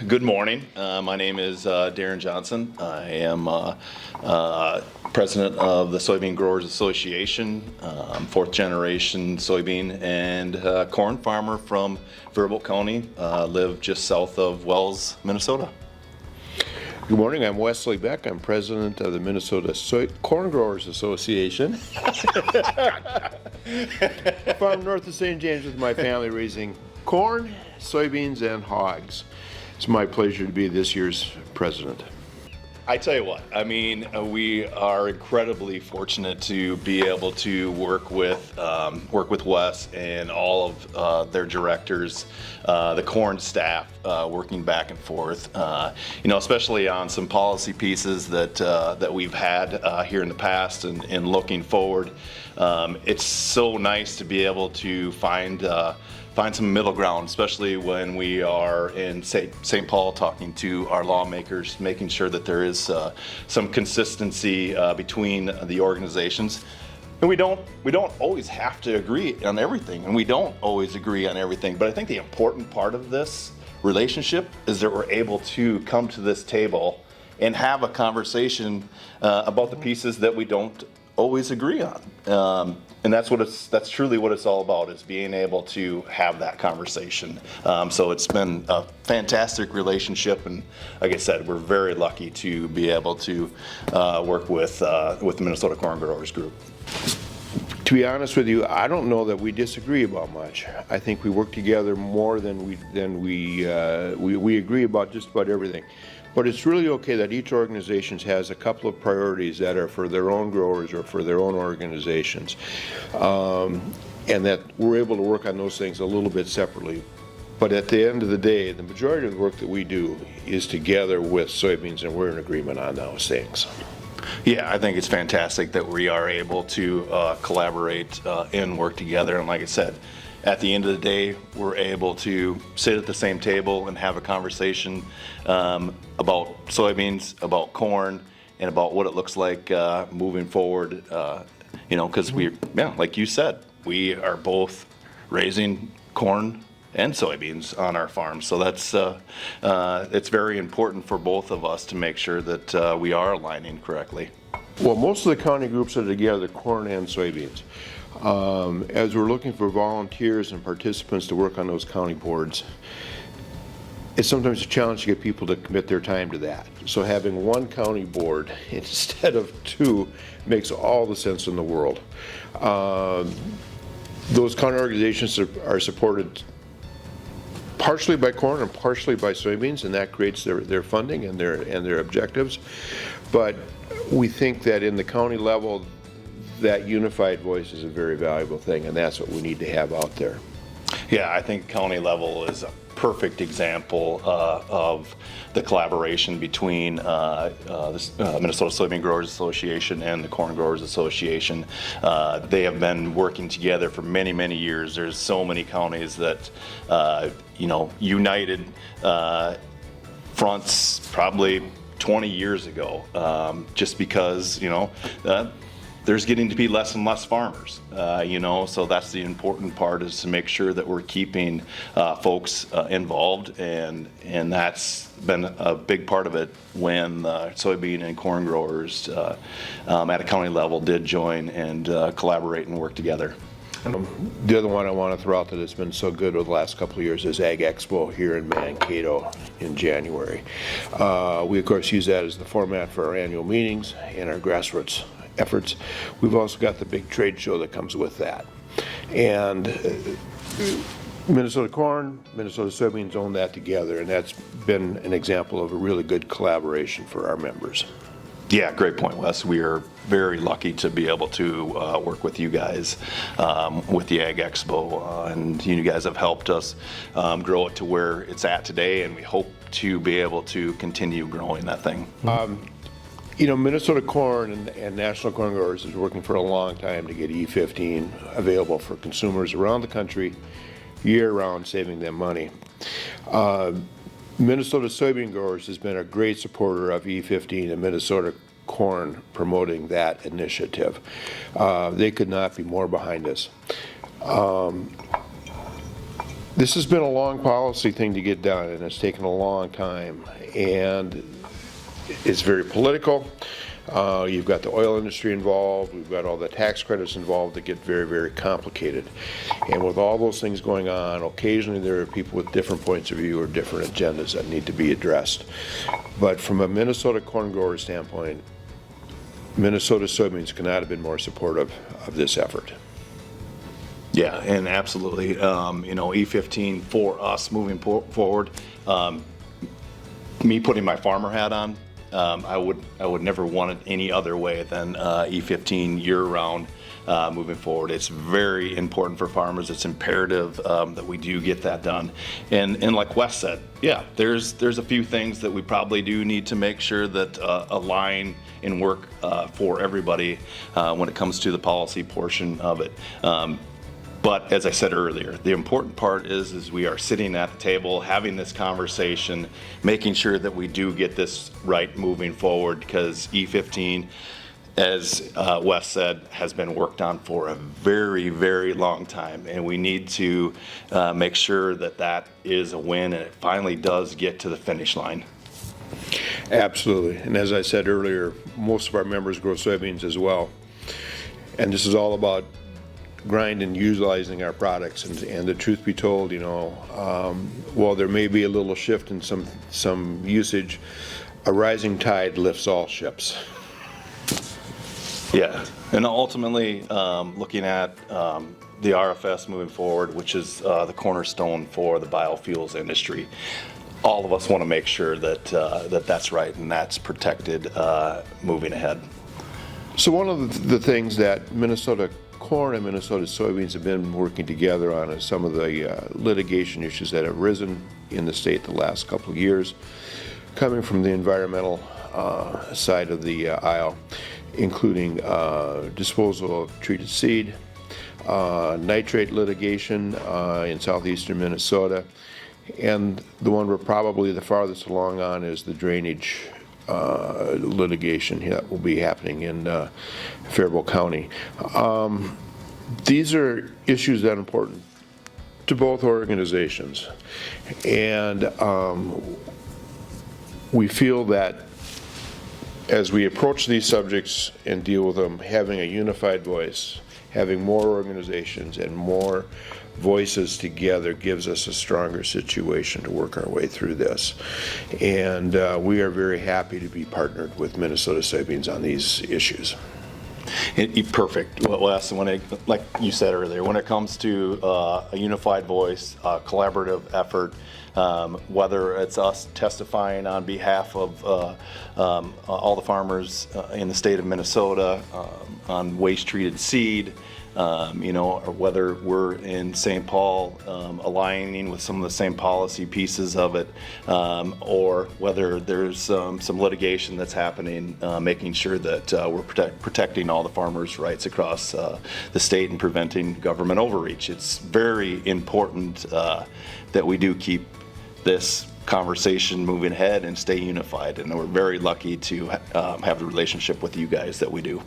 Good morning. My name is Darin Johnson. I am president of the Soybean Growers Association. I'm fourth generation soybean and corn farmer from Faribault County. Live just south of Wells, Minnesota. Good morning, I'm Wesley Beck. I'm president of the Minnesota Corn Growers Association. Farm north of St. James with my family raising corn, soybeans, and hogs. It's my pleasure to be this year's president. I tell you what, I mean, we are incredibly fortunate to be able to work with Wes and all of their directors, the corn staff, working back and forth. Especially on some policy pieces that we've had here in the past and looking forward. It's so nice to be able to find some middle ground, especially when we are in St. Paul talking to our lawmakers, making sure that there is some consistency between the organizations. And we don't always have to agree on everything, and we don't always agree on everything. But I think the important part of this relationship is that we're able to come to this table and have a conversation about the pieces that we don't always agree on. And that's truly what it's all about, is being able to have that conversation. So it's been a fantastic relationship, and like I said, we're very lucky to be able to work with the Minnesota Corn Growers Group. To be honest with you, I don't know that we disagree about much. I think we work together more than we agree about just about everything. But it's really okay that each organization has a couple of priorities that are for their own growers or for their own organizations. And that we're able to work on those things a little bit separately. But at the end of the day, the majority of the work that we do is together with soybeans, and we're in agreement on those things. Yeah, I think it's fantastic that we are able to collaborate and work together. And like I said, at the end of the day, we're able to sit at the same table and have a conversation about soybeans, about corn, and about what it looks like moving forward. Because like you said, we are both raising corn and soybeans on our farm. So that's it's very important for both of us to make sure that we are aligning correctly. Well, most of the county groups are together, corn and soybeans. As we're looking for volunteers and participants to work on those county boards, it's sometimes a challenge to get people to commit their time to that. So having one county board instead of two makes all the sense in the world. Those county organizations are supported partially by corn and partially by soybeans, and that creates their funding and their objectives. But we think that in the county level, that unified voice is a very valuable thing, and that's what we need to have out there. Yeah, I think county level is a perfect example of the collaboration between the Minnesota Soybean Growers Association and the Corn Growers Association. They have been working together for many, many years. There's so many counties that united fronts probably 20 years ago, just because there's getting to be less and less farmers, so that's the important part, is to make sure that we're keeping folks involved, and that's been a big part of it when soybean and corn growers at a county level did join and collaborate and work together. The other one I want to throw out that has been so good over the last couple of years is Ag Expo here in Mankato in January. We of course use that as the format for our annual meetings and our grassroots efforts. We've also got the big trade show that comes with that. And Minnesota Corn, Minnesota Soybeans own that together, and that's been an example of a really good collaboration for our members. Yeah, great point, Wes. We are very lucky to be able to work with you guys with the Ag Expo, and you guys have helped us grow it to where it's at today, and we hope to be able to continue growing that thing. Minnesota Corn and National Corn Growers is working for a long time to get E15 available for consumers around the country year-round, saving them money. Minnesota Soybean Growers has been a great supporter of E15 and Minnesota Corn promoting that initiative. They could not be more behind us. This has been a long policy thing to get done, and it's taken a long time, and it's very political. You've got the oil industry involved, we've got all the tax credits involved that get very, very complicated. And with all those things going on, occasionally there are people with different points of view or different agendas that need to be addressed. But from a Minnesota corn grower standpoint, Minnesota soybeans could not have been more supportive of this effort. Yeah, and absolutely. E15 for us moving forward. Me putting my farmer hat on, I would never want it any other way than E15 year-round moving forward. It's very important for farmers. It's imperative that we do get that done. And like Wes said, yeah, there's a few things that we probably do need to make sure that align and work for everybody when it comes to the policy portion of it. But as I said earlier, the important part is we are sitting at the table, having this conversation, making sure that we do get this right moving forward, because E15, as Wes said, has been worked on for a very, very long time, and we need to make sure that that is a win and it finally does get to the finish line. Absolutely. And as I said earlier, most of our members grow soybeans as well. And this is all about grind and utilizing our products, and the truth be told, while there may be a little shift in some usage, a rising tide lifts all ships. Yeah, and ultimately looking at the RFS moving forward, which is the cornerstone for the biofuels industry, all of us want to make sure that that's right and that's protected moving ahead. So one of the things that Minnesota corn and Minnesota soybeans have been working together on is some of the litigation issues that have risen in the state the last couple of years, coming from the environmental side of the aisle, including disposal of treated seed, nitrate litigation in southeastern Minnesota, and the one we're probably the farthest along on is the drainage litigation that will be happening in Faribault County. These are issues that are important to both organizations, and we feel that as we approach these subjects and deal with them, having a unified voice, having more organizations and more voices together gives us a stronger situation to work our way through this. And we are very happy to be partnered with Minnesota Soybeans on these issues. Perfect. Well, Wes, like you said earlier, when it comes to a unified voice, a collaborative effort, whether it's us testifying on behalf of all the farmers in the state of Minnesota on waste-treated seed, or whether we're in St. Paul aligning with some of the same policy pieces of it, or whether there's some litigation that's happening, making sure that we're protecting all the farmers' rights across the state and preventing government overreach. It's very important that we do keep this conversation moving ahead and stay unified, and we're very lucky to have the relationship with you guys that we do.